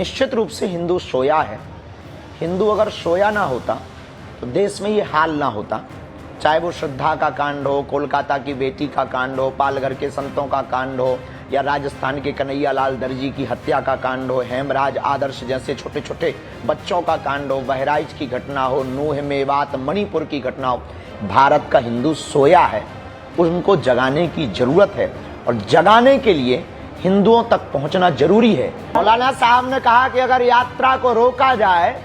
निश्चित रूप से हिंदू सोया है। हिंदू अगर सोया ना होता तो देश में ये हाल ना होता। चाहे वो श्रद्धा का कांड हो, कोलकाता की बेटी का कांड हो, पालघर के संतों का कांड हो, या राजस्थान के कन्हैया लाल दर्जी की हत्या का कांड हो, हेमराज आदर्श जैसे छोटे छोटे बच्चों का कांड हो, बहराइच की घटना हो, नूह मेवात मणिपुर की घटना हो। भारत का हिंदू सोया है, उनको जगाने की जरूरत है और जगाने के लिए हिंदुओं तक पहुंचना जरूरी है। मौलाना साहब ने कहा कि अगर यात्रा को रोका जाए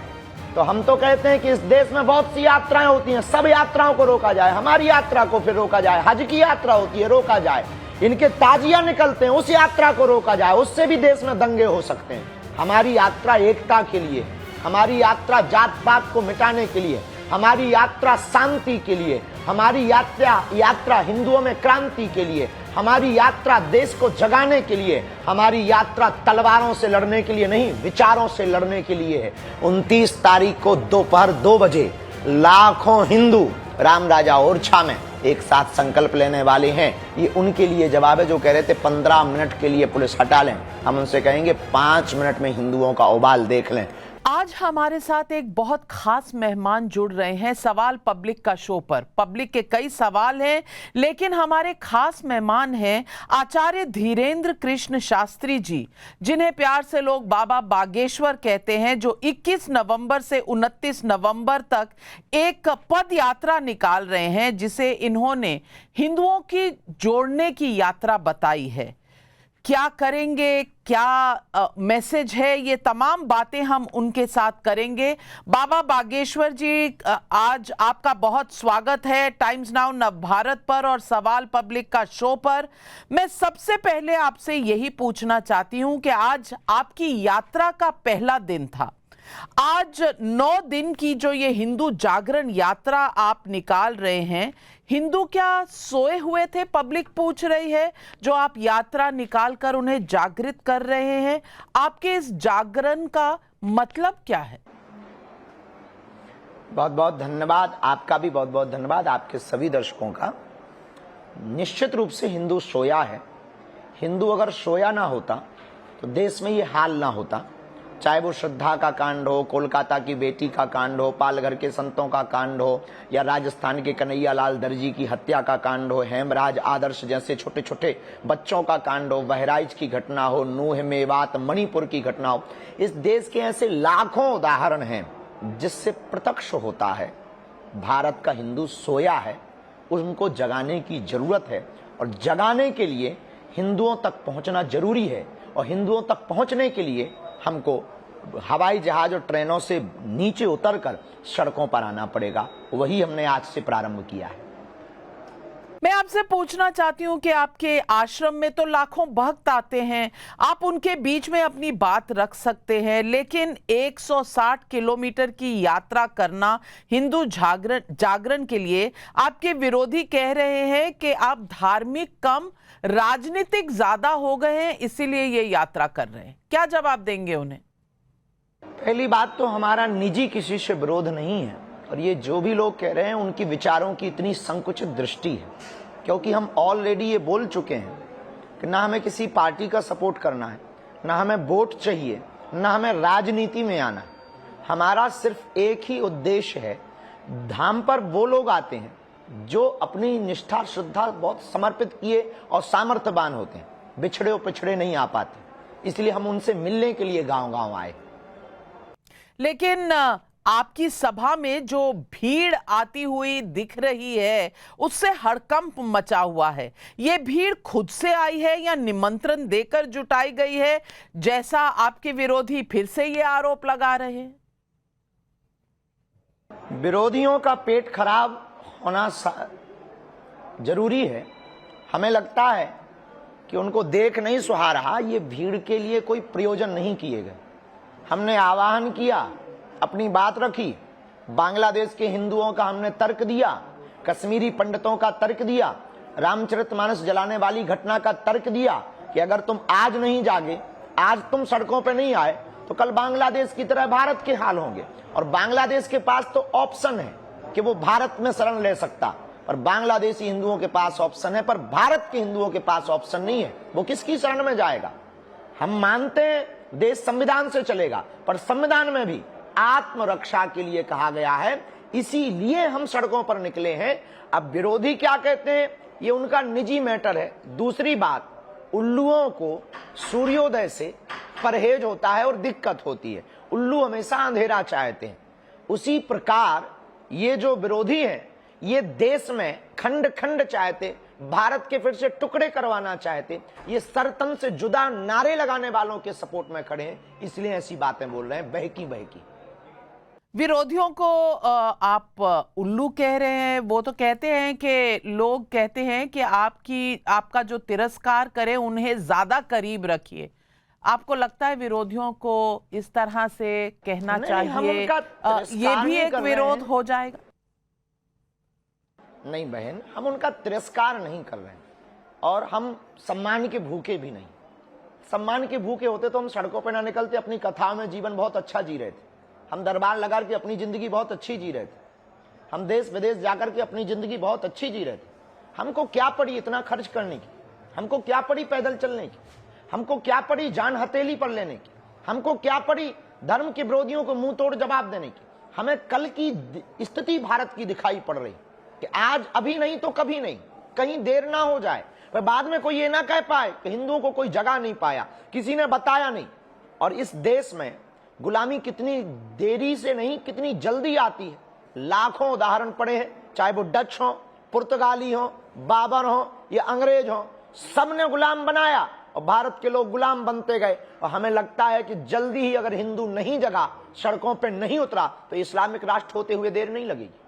तो हम तो कहते हैं कि इस देश में बहुत सी यात्राएं होती हैं, सब यात्राओं को रोका जाए, हमारी यात्रा को फिर रोका जाए। हज की यात्रा होती है, रोका जाए। इनके ताजिया निकलते हैं, उस यात्रा को रोका जाए, उससे भी देश में दंगे हो सकते हैं। हमारी यात्रा एकता के लिए, हमारी यात्रा जात पात को मिटाने के लिए, हमारी यात्रा शांति के लिए, हमारी यात्रा हिंदुओं में क्रांति के लिए, हमारी यात्रा देश को जगाने के लिए, हमारी यात्रा तलवारों से लड़ने के लिए नहीं, विचारों से लड़ने के लिए है। 29 तारीख को दोपहर 2 बजे लाखों हिंदू राम राजा ओरछा में एक साथ संकल्प लेने वाले हैं। ये उनके लिए जवाब है जो कह रहे थे 15 मिनट के लिए पुलिस हटा लें। हम उनसे कहेंगे 5 मिनट में हिंदुओं का उबाल देख लें। आज हमारे साथ एक बहुत खास मेहमान जुड़ रहे हैं सवाल पब्लिक का शो पर। पब्लिक के कई सवाल हैं, लेकिन हमारे खास मेहमान हैं आचार्य धीरेन्द्र कृष्ण शास्त्री जी, जिन्हें प्यार से लोग बाबा बागेश्वर कहते हैं, जो 21 नवंबर से 29 नवंबर तक एक पद यात्रा निकाल रहे हैं, जिसे इन्होंने हिंदुओं की जोड़ने की यात्रा बताई है। क्या करेंगे, क्या मैसेज है, ये तमाम बातें हम उनके साथ करेंगे। बाबा बागेश्वर जी, आज आपका बहुत स्वागत है टाइम्स नाउ नवभारत पर और सवाल पब्लिक का शो पर। मैं सबसे पहले आपसे यही पूछना चाहती हूं कि आज आपकी यात्रा का पहला दिन था। आज 9 दिन की जो ये हिंदू जागरण यात्रा आप निकाल रहे हैं, हिंदू क्या सोए हुए थे, पब्लिक पूछ रही है, जो आप यात्रा निकालकर उन्हें जागृत कर रहे हैं। आपके इस जागरण का मतलब क्या है? बहुत बहुत धन्यवाद, आपका भी बहुत बहुत धन्यवाद, आपके सभी दर्शकों का। निश्चित रूप से हिंदू सोया है। हिंदू अगर सोया ना होता तो देश में ये हाल ना होता। चाहे वो श्रद्धा का कांड हो, कोलकाता की बेटी का कांड हो, पालघर के संतों का कांड हो, या राजस्थान के कन्हैया लाल दर्जी की हत्या का कांड हो, हेमराज आदर्श जैसे छोटे छोटे बच्चों का कांड हो, बहराइच की घटना हो, नूह मेवात मणिपुर की घटना हो। इस देश के ऐसे लाखों उदाहरण हैं जिससे प्रत्यक्ष होता है भारत का हिंदू सोया है, उनको जगाने की जरूरत है और जगाने के लिए हिंदुओं तक पहुंचना जरूरी है। और हिंदुओं तक पहुंचने के लिए हमको हवाई जहाज और ट्रेनों से नीचे उतरकर सड़कों पर आना पड़ेगा। वही हमने आज से प्रारंभ किया है। मैं आपसे पूछना चाहती हूं कि आपके आश्रम में तो लाखों भक्त आते हैं, आप उनके बीच में अपनी बात रख सकते हैं, लेकिन 160 किलोमीटर की यात्रा करना हिंदू जागरण के लिए आपके विरोधी कह रहे हैं कि आप धार्मिक कम राजनीतिक ज्यादा हो गए हैं, इसीलिए ये यात्रा कर रहे हैं। क्या जवाब देंगे उन्हें? पहली बात तो हमारा निजी किसी से विरोध नहीं है, और ये जो भी लोग कह रहे हैं उनकी विचारों की इतनी संकुचित दृष्टि है, क्योंकि हम ऑलरेडी ये बोल चुके हैं कि ना हमें किसी पार्टी का सपोर्ट करना है, ना हमें वोट चाहिए, ना हमें राजनीति में आना है। हमारा सिर्फ एक ही उद्देश्य है, धाम पर वो लोग आते हैं जो अपनी निष्ठा श्रद्धा बहुत समर्पित किए और सामर्थ्यवान होते हैं, बिछड़े और पिछड़े नहीं आ पाते, इसलिए हम उनसे मिलने के लिए गांव-गांव आए। लेकिन आपकी सभा में जो भीड़ आती हुई दिख रही है, उससे हड़कंप मचा हुआ है। ये भीड़ खुद से आई है या निमंत्रण देकर जुटाई गई है, जैसा आपके विरोधी फिर से ये आरोप लगा रहे हैं? विरोधियों का पेट खराब होना जरूरी है। हमें लगता है कि उनको देख नहीं सुहा रहा, ये भीड़ के लिए कोई प्रयोजन नहीं किए गए। हमने आह्वान किया, अपनी बात रखी, बांग्लादेश के हिंदुओं का हमने तर्क दिया, कश्मीरी पंडितों का तर्क दिया, रामचरितमानस जलाने वाली घटना का तर्क दिया कि अगर तुम आज नहीं जागे, आज तुम सड़कों पर नहीं आए, तो कल बांग्लादेश की तरह भारत के हाल होंगे। और बांग्लादेश के पास तो ऑप्शन है कि वो भारत में शरण ले सकता, पर बांग्लादेशी हिंदुओं के पास ऑप्शन है, पर भारत के हिंदुओं के पास ऑप्शन नहीं है। वो किसकी शरण में जाएगा? हम मानते हैं देश संविधान से चलेगा, पर संविधान में भी आत्मरक्षा के लिए कहा गया है, इसीलिए हम सड़कों पर निकले हैं। अब विरोधी क्या कहते हैं ये उनका निजी मैटर है। दूसरी बात, उल्लुओं को सूर्योदय से परहेज होता है और दिक्कत होती है। उल्लू हमेशा अंधेरा चाहते हैं। उसी प्रकार ये जो विरोधी हैं ये देश में खंड खंड चाहते, भारत के फिर से टुकड़े करवाना चाहते, ये सरतन से जुदा नारे लगाने वालों के सपोर्ट में खड़े हैं, इसलिए ऐसी बातें बोल रहे हैं बहकी बहकी। विरोधियों को आप उल्लू कह रहे हैं। वो तो कहते हैं कि लोग कहते हैं कि आपका जो तिरस्कार करे उन्हें ज्यादा करीब रखिए। आपको लगता है विरोधियों को इस तरह से कहना चाहिए? ये भी एक विरोध हो जाएगा? नहीं बहन, हम उनका तिरस्कार नहीं कर रहे हैं और हम सम्मान के भूखे भी नहीं। सम्मान के भूखे होते तो हम सड़कों पर ना निकलते, अपनी कथाओं में जीवन बहुत अच्छा जी रहे थे। हम दरबार लगा के अपनी जिंदगी बहुत अच्छी जी रहे थे। हम देश विदेश जाकर के अपनी जिंदगी बहुत अच्छी जी रहे थे। हमको क्या पड़ी इतना खर्च करने की? हमको क्या पड़ी पैदल चलने की? हमको क्या पड़ी जान हथेली पर लेने की? हमको क्या पड़ी धर्म के विरोधियों को मुंह तोड़ जवाब देने की? हमें कल की स्थिति भारत की दिखाई पड़ रही कि आज अभी नहीं तो कभी नहीं, कहीं देर ना हो जाए, पर बाद में कोई ये ना कह पाए कि हिंदुओं को कोई जगह नहीं पाया, किसी ने बताया नहीं। और इस देश में गुलामी कितनी देरी से नहीं कितनी जल्दी आती है। लाखों उदाहरण पड़े हैं, चाहे वो डच हो, पुर्तगाली हो, बाबर हो या अंग्रेज हो, सबने गुलाम बनाया और भारत के लोग गुलाम बनते गए। और हमें लगता है कि जल्दी ही अगर हिंदू नहीं जगा, सड़कों पर नहीं उतरा, तो इस्लामिक राष्ट्र होते हुए देर नहीं लगेगी।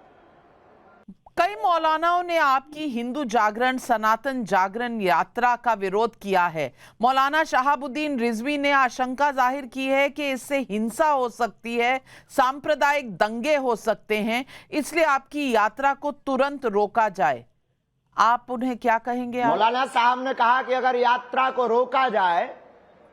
कई मौलानाओं ने आपकी हिंदू जागरण सनातन जागरण यात्रा का विरोध किया है। मौलाना शहाबुद्दीन रिजवी ने आशंका जाहिर की है कि इससे हिंसा हो सकती है, सांप्रदायिक दंगे हो सकते हैं, इसलिए आपकी यात्रा को तुरंत रोका जाए। आप उन्हें क्या कहेंगे? मौलाना साहब ने कहा कि अगर यात्रा को रोका जाए,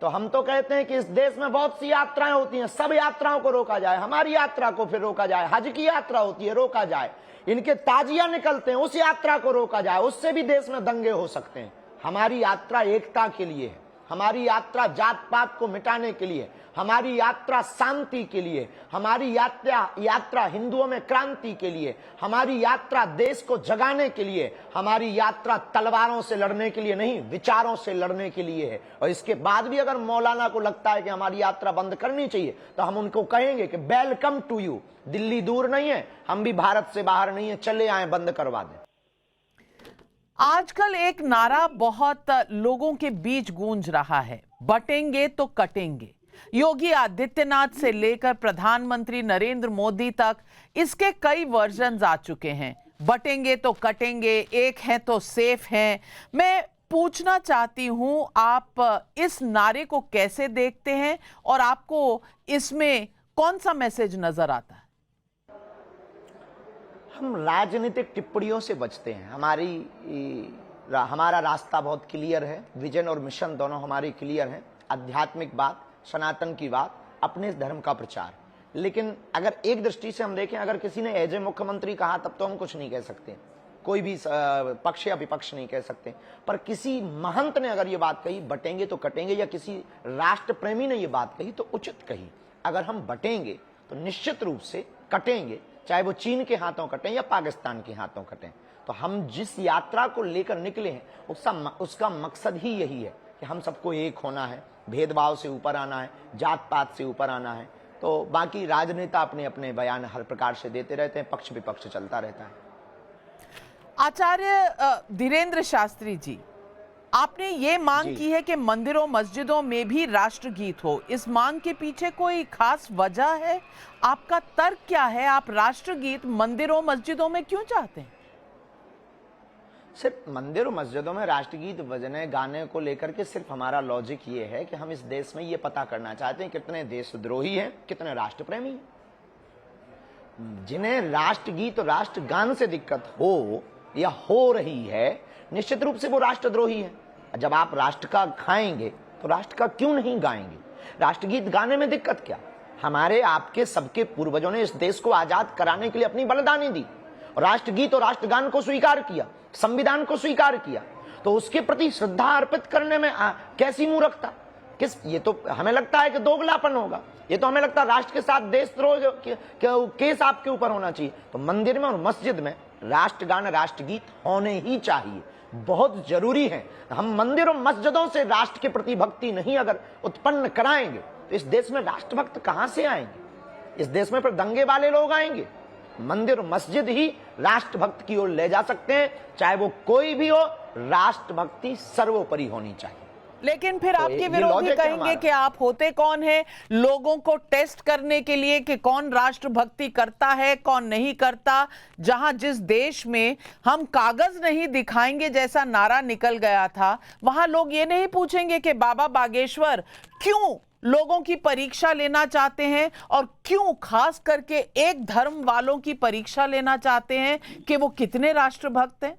तो हम तो कहते हैं कि इस देश में बहुत सी यात्राएं होती हैं, सब यात्राओं को रोका जाए। हमारी यात्रा को फिर रोका जाए। हज की यात्रा होती है, रोका जाए। इनके ताजिया निकलते हैं, उस यात्रा को रोका जाए, उससे भी देश में दंगे हो सकते हैं। हमारी यात्रा एकता के लिए है, हमारी यात्रा जात पात को मिटाने के लिए, हमारी यात्रा शांति के लिए, हमारी यात्रा हिंदुओं में क्रांति के लिए, हमारी यात्रा देश को जगाने के लिए, हमारी यात्रा तलवारों से लड़ने के लिए नहीं, विचारों से लड़ने के लिए है। और इसके बाद भी अगर मौलाना को लगता है कि हमारी यात्रा बंद करनी चाहिए, तो हम उनको कहेंगे कि वेलकम टू यू। दिल्ली दूर नहीं है, हम भी भारत से बाहर नहीं है, चले आए, बंद करवा दें। आजकल एक नारा बहुत लोगों के बीच गूंज रहा है, बटेंगे तो कटेंगे। योगी आदित्यनाथ से लेकर प्रधानमंत्री नरेंद्र मोदी तक इसके कई वर्जन्स आ चुके हैं। बटेंगे तो कटेंगे, एक हैं तो सेफ हैं। मैं पूछना चाहती हूं, आप इस नारे को कैसे देखते हैं और आपको इसमें कौन सा मैसेज नजर आता है? हम राजनीतिक टिप्पणियों से बचते हैं। हमारा रास्ता बहुत क्लियर है, विजन और मिशन दोनों हमारे क्लियर हैं। आध्यात्मिक बात, सनातन की बात, अपने धर्म का प्रचार। लेकिन अगर एक दृष्टि से हम देखें, अगर किसी ने एज ए मुख्यमंत्री कहा, तब तो हम कुछ नहीं कह सकते, कोई भी पक्ष या विपक्ष नहीं कह सकते। पर किसी महंत ने अगर ये बात कही, बटेंगे तो कटेंगे, या किसी राष्ट्र प्रेमी ने ये बात कही, तो उचित कही। अगर हम बटेंगे तो निश्चित रूप से कटेंगे, चाहे वो चीन के हाथों कटें या पाकिस्तान के हाथों कटें। तो हम जिस यात्रा को लेकर निकले हैं, उसका मकसद ही यही है कि हम सबको एक होना है, भेदभाव से ऊपर आना है, जात पात से ऊपर आना है। तो बाकी राजनेता अपने अपने बयान हर प्रकार से देते रहते हैं, पक्ष विपक्ष चलता रहता है। आचार्य धीरेन्द्र शास्त्री जी, आपने ये मांग की है कि मंदिरों मस्जिदों में भी राष्ट्रगीत हो। इस मांग के पीछे कोई खास वजह है? आपका तर्क क्या है? आप राष्ट्रगीत मंदिरों मस्जिदों में क्यों चाहते हैं? सिर्फ मंदिर और मस्जिदों में राष्ट्रगीत बजने गाने को लेकर के सिर्फ हमारा लॉजिक ये है कि हम इस देश में ये पता करना चाहते हैं कितने देशद्रोही हैं, कितने राष्ट्रप्रेमी हैं। जिन्हें राष्ट्रगीत और राष्ट्रगान से दिक्कत हो या हो रही है, निश्चित रूप से वो राष्ट्रद्रोही है। जब आप राष्ट्र का खाएंगे तो राष्ट्र का क्यों नहीं गाएंगे? राष्ट्रगीत गाने में दिक्कत क्या? हमारे आपके सबके पूर्वजों ने इस देश को आजाद कराने के लिए अपनी बलिदानी दी, राष्ट्रगीत और राष्ट्रगान को स्वीकार किया, संविधान को स्वीकार किया। तो उसके प्रति श्रद्धा अर्पित करने में कैसी मूर्खता? ये तो हमें लगता है कि दोगलापन होगा, ये तो हमें लगता है राष्ट्र के साथ देशद्रोह केस आपके ऊपर होना चाहिए। तो मंदिर में और मस्जिद में राष्ट्रगान राष्ट्रगीत होने ही चाहिए, बहुत जरूरी है। हम मंदिर और मस्जिदों से राष्ट्र के प्रति भक्ति नहीं अगर उत्पन्न कराएंगे तो इस देश में राष्ट्रभक्त कहां से आएंगे? इस देश में फिर दंगे वाले लोग आएंगे। मंदिर और मस्जिद ही राष्ट्रभक्त की ओर ले जा सकते हैं, चाहे वो कोई भी हो। राष्ट्रभक्ति सर्वोपरि होनी चाहिए। लेकिन फिर तो आपके ये विरोधी लॉजिक है कहेंगे हमारा। कि आप होते कौन हैं लोगों को टेस्ट करने के लिए कि कौन राष्ट्रभक्ति करता है कौन नहीं करता, जहां जिस देश में हम कागज नहीं दिखाएंगे जैसा नारा निकल गया था, वहां लोग ये नहीं पूछेंगे कि बाबा बागेश्वर क्यों लोगों की परीक्षा लेना चाहते हैं और क्यों खास करके एक धर्म वालों की परीक्षा लेना चाहते हैं कि वो कितने राष्ट्रभक्त हैं।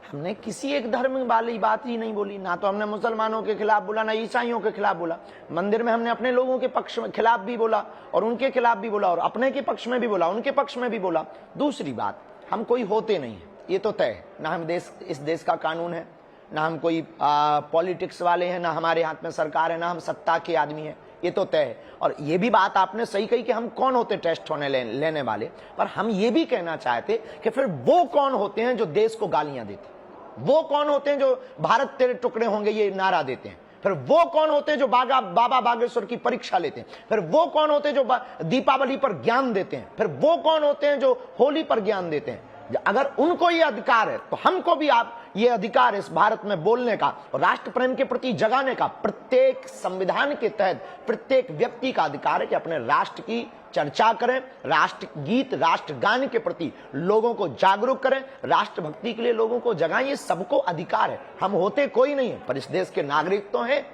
हमने किसी एक धर्म वाली बात ही नहीं बोली, ना तो हमने मुसलमानों के खिलाफ बोला, ना ईसाइयों के खिलाफ बोला। मंदिर में हमने अपने लोगों के पक्ष में खिलाफ भी बोला और उनके खिलाफ भी बोला और अपने के पक्ष में भी बोला, उनके पक्ष में भी बोला। दूसरी बात, हम कोई होते नहीं है, ये तो तय है। ना हम इस देश का कानून है, ना हम कोई पॉलिटिक्स वाले हैं, ना हमारे हाथ में सरकार है, ना हम सत्ता के आदमी हैं, ये तो तय है। और ये भी बात आपने सही कही कि हम कौन होते टेस्ट होने लेने वाले, पर हम ये भी कहना चाहते कि फिर वो कौन होते हैं जो देश को गालियां देते हैं, वो कौन होते हैं जो भारत तेरे टुकड़े होंगे ये नारा देते हैं, फिर वो कौन होते हैं जो बाबा बागेश्वर की परीक्षा लेते हैं, फिर वो कौन होते हैं जो दीपावली पर ज्ञान देते हैं, फिर वो कौन होते हैं जो होली पर ज्ञान देते हैं। अगर उनको ये अधिकार है तो हमको भी आप ये अधिकार इस भारत में बोलने का और राष्ट्र प्रेम के प्रति जगाने का। प्रत्येक संविधान के तहत प्रत्येक व्यक्ति का अधिकार है कि अपने राष्ट्र की चर्चा करें, राष्ट्र गीत राष्ट्रगान के प्रति लोगों को जागरूक करें, राष्ट्रभक्ति के लिए लोगों को जगाएं। ये सबको अधिकार है। हम होते कोई नहीं है, पर इस देश के नागरिक तो हैं,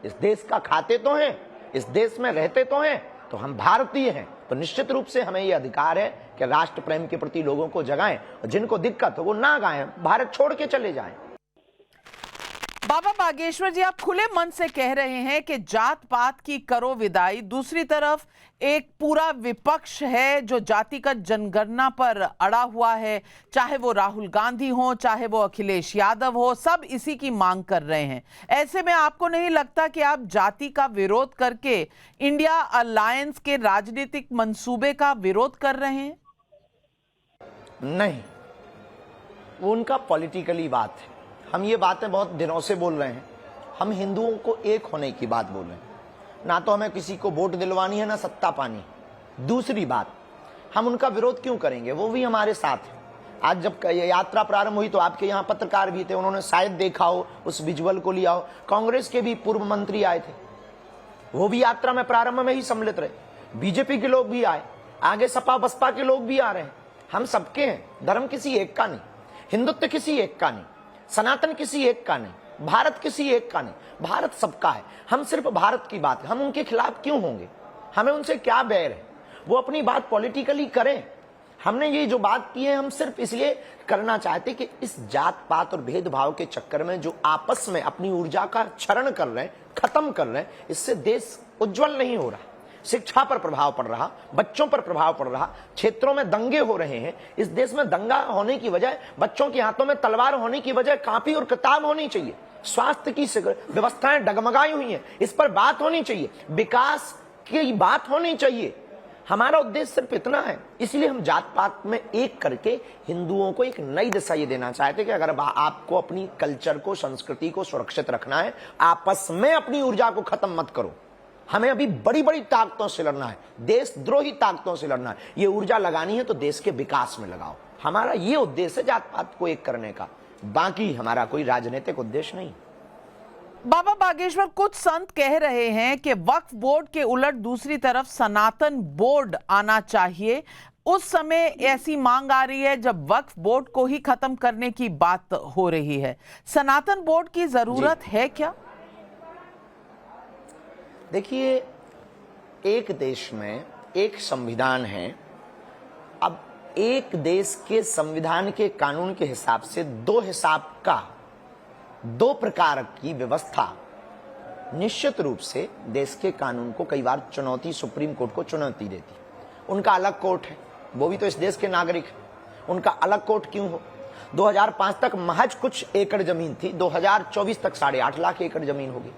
इस देश का खाते तो हैं, इस देश में रहते तो हैं, तो हम भारतीय हैं। तो निश्चित रूप से हमें यह अधिकार है कि राष्ट्र प्रेम के प्रति लोगों को जगाएं और जिनको दिक्कत हो वो ना गाएं, भारत छोड़ के चले जाएं। बाबा बागेश्वर जी, आप खुले मन से कह रहे हैं कि जात पात की करो विदाई, दूसरी तरफ एक पूरा विपक्ष है जो जातिगत जनगणना पर अड़ा हुआ है, चाहे वो राहुल गांधी हो चाहे वो अखिलेश यादव हो, सब इसी की मांग कर रहे हैं। ऐसे में आपको नहीं लगता कि आप जाति का विरोध करके इंडिया अलायंस के राजनीतिक मंसूबे का विरोध कर रहे हैं? नहीं, वो उनका पॉलिटिकली बात है। हम ये बातें बहुत दिनों से बोल रहे हैं। हम हिंदुओं को एक होने की बात बोल रहे हैं, ना तो हमें किसी को वोट दिलवानी है ना सत्ता पानी। दूसरी बात, हम उनका विरोध क्यों करेंगे, वो भी हमारे साथ है। आज जब यात्रा प्रारंभ हुई तो आपके यहाँ पत्रकार भी थे, उन्होंने शायद देखा हो, उस विजुअल को लिया हो। कांग्रेस के भी पूर्व मंत्री आए थे, वो भी यात्रा में प्रारंभ में ही सम्मिलित रहे। बीजेपी के लोग भी आए, आगे सपा बसपा के लोग भी आ रहे हैं। हम सबके हैं, धर्म किसी एक का नहीं, हिंदुत्व किसी एक का नहीं, सनातन किसी एक का नहीं, भारत किसी एक का नहीं, भारत सबका है। हम सिर्फ भारत की बात, हम उनके खिलाफ क्यों होंगे, हमें उनसे क्या बैर है, वो अपनी बात पॉलिटिकली करें। हमने ये जो बात की है हम सिर्फ इसलिए करना चाहते कि इस जात पात और भेदभाव के चक्कर में जो आपस में अपनी ऊर्जा का क्षरण कर रहे हैं, खत्म कर रहे हैं, इससे देश उज्जवल नहीं हो रहा। शिक्षा पर प्रभाव पड़ रहा, बच्चों पर प्रभाव पड़ रहा, क्षेत्रों में दंगे हो रहे हैं। इस देश में दंगा होने की बजाय, बच्चों के हाथों में तलवार होने की बजाय कापी और किताब होनी चाहिए। स्वास्थ्य की व्यवस्थाएं डगमगाई हुई हैं, इस पर बात होनी चाहिए, विकास की बात होनी चाहिए। हमारा उद्देश्य सिर्फ इतना है। इसलिए हम जात पात में एक करके हिंदुओं को एक नई दिशा ये देना चाहते कि अगर आपको अपनी कल्चर को, संस्कृति को सुरक्षित रखना है, आपस में अपनी ऊर्जा को खत्म मत करो। हमें अभी बड़ी बड़ी ताकतों से लड़ना है, देशद्रोही ताकतों से लड़ना है। ये ऊर्जा लगानी है तो देश के विकास में लगाओ। हमारा ये उद्देश्य है जात पात को एक करने का, बाकी हमारा कोई राजनीतिक उद्देश्य नहीं। बाबा बागेश्वर, कुछ संत कह रहे हैं कि वक्फ बोर्ड के उलट दूसरी तरफ सनातन बोर्ड आना चाहिए। उस समय ऐसी मांग आ रही है जब वक्फ बोर्ड को ही खत्म करने की बात हो रही है। सनातन बोर्ड की जरूरत है क्या? देखिए, एक देश में एक संविधान है। अब एक देश के संविधान के कानून के हिसाब से दो प्रकार की व्यवस्था निश्चित रूप से देश के कानून को कई बार चुनौती, सुप्रीम कोर्ट को चुनौती देती। उनका अलग कोर्ट है, वो भी तो इस देश के नागरिक है, उनका अलग कोर्ट क्यों हो? 2005 तक महज कुछ एकड़ जमीन थी, 2024 तक 8.5 लाख एकड़ जमीन होगी।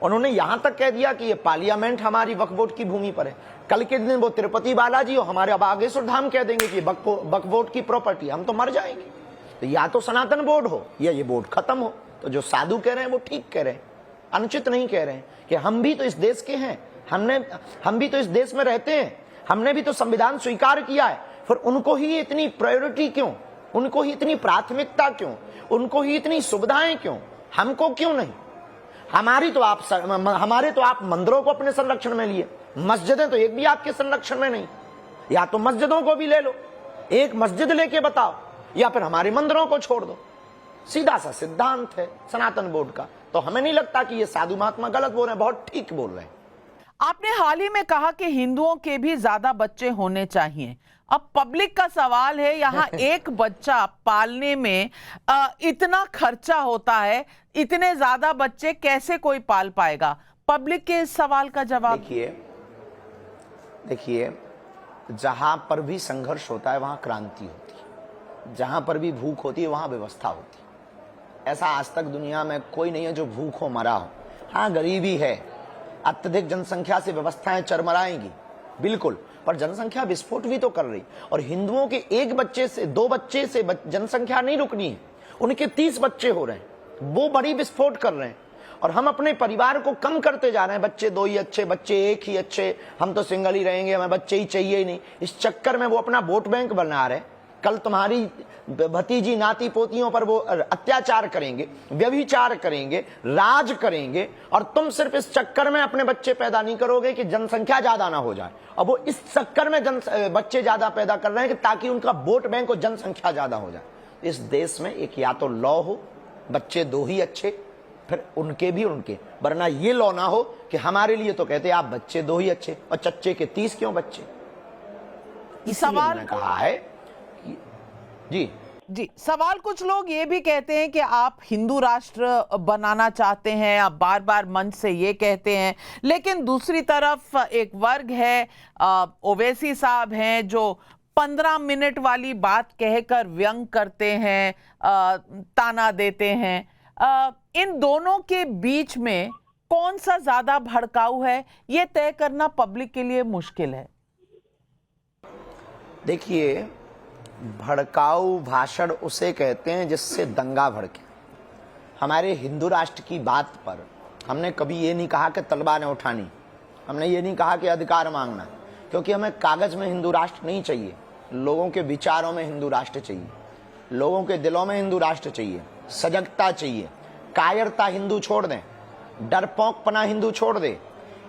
उन्होंने यहां तक कह दिया कि ये पार्लियामेंट हमारी वक्फ बोर्ड की भूमि पर है। कल के दिन वो तिरुपति बालाजी और हमारे बागेश्वर धाम कह देंगे कि वक्फ बोर्ड की प्रॉपर्टी, हम तो मर जाएंगे। तो या तो सनातन बोर्ड हो या ये बोर्ड खत्म हो। तो जो साधु कह रहे हैं वो ठीक कह रहे हैं, अनुचित नहीं कह रहे हैं कि हम भी तो इस देश के हैं, हम भी तो इस देश में रहते हैं, हमने भी तो संविधान स्वीकार किया है। फिर उनको ही इतनी प्रायोरिटी क्यों, उनको ही इतनी प्राथमिकता क्यों, उनको ही इतनी सुविधाएं क्यों, हमको क्यों नहीं? हमारे तो आप मंदिरों को अपने संरक्षण में लिए, मस्जिदें तो एक भी आपके संरक्षण में नहीं। या तो मस्जिदों को भी ले लो, एक मस्जिद लेके बताओ, या फिर हमारे मंदिरों को छोड़ दो। सीधा सा सिद्धांत है सनातन बोर्ड का। तो हमें नहीं लगता कि ये साधु महात्मा गलत बोल रहे हैं, बहुत ठीक बोल रहे हैं। आपने हाल ही में कहा कि हिंदुओं के भी ज्यादा बच्चे होने चाहिए। अब पब्लिक का सवाल है, यहाँ एक बच्चा पालने में इतना खर्चा होता है, इतने ज्यादा बच्चे कैसे कोई पाल पाएगा? पब्लिक के इस सवाल का जवाब देखिए, जहां पर भी संघर्ष होता है वहां क्रांति होती है, जहां पर भी भूख होती है वहां व्यवस्था होती है। ऐसा आज तक दुनिया में कोई नहीं है जो भूखों मरा हो। हाँ, गरीबी है, अत्यधिक जनसंख्या से व्यवस्थाएं चरमराएंगी, बिल्कुल, पर जनसंख्या विस्फोट भी तो कर रही। और हिंदुओं के एक बच्चे से, 2 बच्चे से जनसंख्या नहीं रुकनी है, उनके 30 बच्चे हो रहे हैं, वो बड़ी विस्फोट कर रहे हैं। और हम अपने परिवार को कम करते जा रहे हैं, बच्चे 2 ही अच्छे, बच्चे 1 ही अच्छे, हम तो सिंगल ही रहेंगे, हमें बच्चे ही चाहिए ही नहीं। इस चक्कर में वो अपना वोट बैंक बना रहे हैं। कल तुम्हारी भतीजी नाती पोतियों पर वो अत्याचार करेंगे, व्यभिचार करेंगे, राज करेंगे, और तुम सिर्फ इस चक्कर में अपने बच्चे पैदा नहीं करोगे कि जनसंख्या ज्यादा ना हो जाए। अब वो इस चक्कर में बच्चे ज्यादा पैदा कर रहे हैं कि ताकि उनका वोट बैंक और जनसंख्या ज्यादा हो जाए। इस देश में एक या तो लॉ हो, बच्चे 2 ही अच्छे, फिर उनके भी उनके, वरना ये लॉ ना हो कि हमारे लिए तो कहते आप बच्चे 2 ही अच्छे और चच्चे के 30 क्यों बच्चे। सवाल ने कहा है जी, सवाल कुछ लोग ये भी कहते हैं कि आप हिंदू राष्ट्र बनाना चाहते हैं, आप बार बार मंच से ये कहते हैं, लेकिन दूसरी तरफ एक वर्ग है, ओवैसी साहब हैं, जो 15 मिनट वाली बात कहकर व्यंग करते हैं, ताना देते हैं। इन दोनों के बीच में कौन सा ज्यादा भड़काऊ है, ये तय करना पब्लिक के लिए मुश्किल है। देखिए, भड़काऊ भाषण उसे कहते हैं जिससे दंगा भड़के। हमारे हिंदू राष्ट्र की बात पर हमने कभी ये नहीं कहा कि तलवारें उठानी, हमने ये नहीं कहा कि अधिकार मांगना, क्योंकि हमें कागज में हिंदू राष्ट्र नहीं चाहिए, लोगों के विचारों में हिंदू राष्ट्र चाहिए, लोगों के दिलों में हिंदू राष्ट्र चाहिए, सजगता चाहिए, कायरता हिंदू छोड़ दें, डरपोकपना हिंदू छोड़ दे,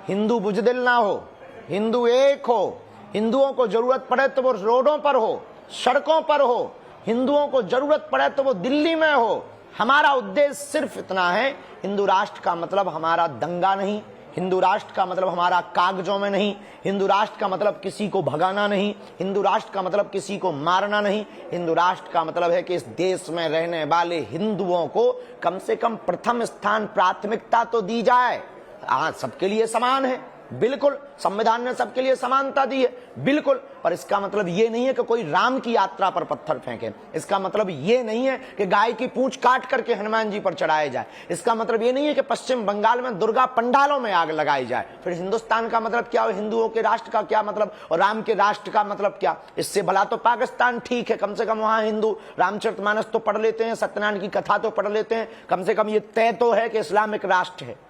हिंदू बुजदिल ना हो, हिंदू एक हो, हिंदुओं को जरूरत पड़े तो वो रोडों पर हो, सड़कों पर हो, हिंदुओं को जरूरत पड़े तो वो दिल्ली में हो। हमारा उद्देश्य सिर्फ इतना है, हिंदू राष्ट्र का मतलब हमारा दंगा नहीं, हिंदू राष्ट्र का मतलब हमारा कागजों में नहीं, हिंदू राष्ट्र का मतलब किसी को भगाना नहीं, हिंदू राष्ट्र का मतलब किसी को मारना नहीं। हिंदू राष्ट्र का मतलब है कि इस देश में रहने वाले हिंदुओं को कम से कम प्रथम स्थान, प्राथमिकता तो दी जाए। हाँ, सबके लिए समान है, बिल्कुल, संविधान ने सबके लिए समानता दी है, बिल्कुल, पर इसका मतलब ये नहीं है कि कोई राम की यात्रा पर पत्थर फेंके, इसका मतलब ये नहीं है कि गाय की पूंछ काट करके हनुमान जी पर चढ़ाए जाए, इसका मतलब ये नहीं है कि पश्चिम बंगाल में दुर्गा पंडालों में आग लगाई जाए। फिर हिंदुस्तान का मतलब क्या, हिंदुओं के राष्ट्र का क्या मतलब, और राम के राष्ट्र का मतलब क्या? इससे भला तो पाकिस्तान ठीक है, कम से कम वहां हिंदू रामचरितमानस तो पढ़ लेते हैं, सत्यनारायण की कथा तो पढ़ लेते हैं, कम से कम ये तय तो है कि इस्लामिक राष्ट्र है।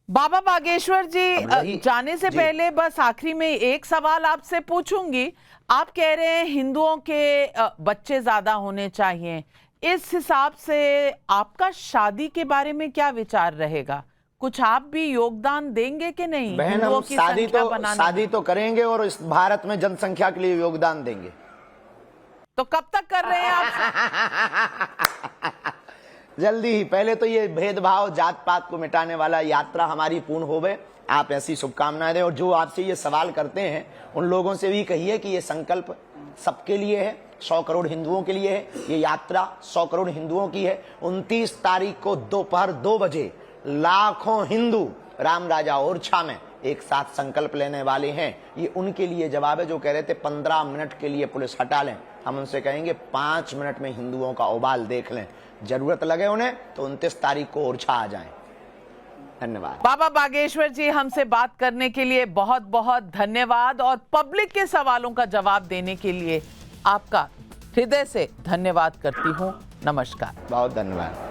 बाबा बागेश्वर जी, जाने से पहले बस आखिरी में एक सवाल आपसे पूछूंगी। आप कह रहे हैं हिंदुओं के बच्चे ज्यादा होने चाहिए, इस हिसाब से आपका शादी के बारे में क्या विचार रहेगा? कुछ आप भी योगदान देंगे कि नहीं? बहन, हम शादी तो करेंगे और इस भारत में जनसंख्या के लिए योगदान देंगे। तो कब तक कर रहे हैं आप? जल्दी ही। पहले तो ये भेदभाव, जात पात को मिटाने वाला यात्रा हमारी पूर्ण होवे, आप ऐसी शुभकामनाएं दें। और जो आपसे ये सवाल करते हैं उन लोगों से भी कहिए कि ये संकल्प सबके लिए है, 100 करोड़ हिंदुओं के लिए है, ये यात्रा 100 करोड़ हिंदुओं की है। 29 तारीख को दोपहर 2 बजे लाखों हिंदू राम राजा ओरछा में एक साथ संकल्प लेने वाले हैं, ये उनके लिए जवाब है जो कह रहे थे 15 मिनट के लिए पुलिस हटा लें। हम उनसे कहेंगे 5 मिनट में हिंदुओं का उबाल देख लें, जरूरत लगे उन्हें तो 29 तारीख को ओरछा आ जाएं। धन्यवाद। बाबा बागेश्वर जी, हमसे बात करने के लिए बहुत बहुत धन्यवाद और पब्लिक के सवालों का जवाब देने के लिए आपका हृदय से धन्यवाद करती हूँ। नमस्कार। बहुत धन्यवाद।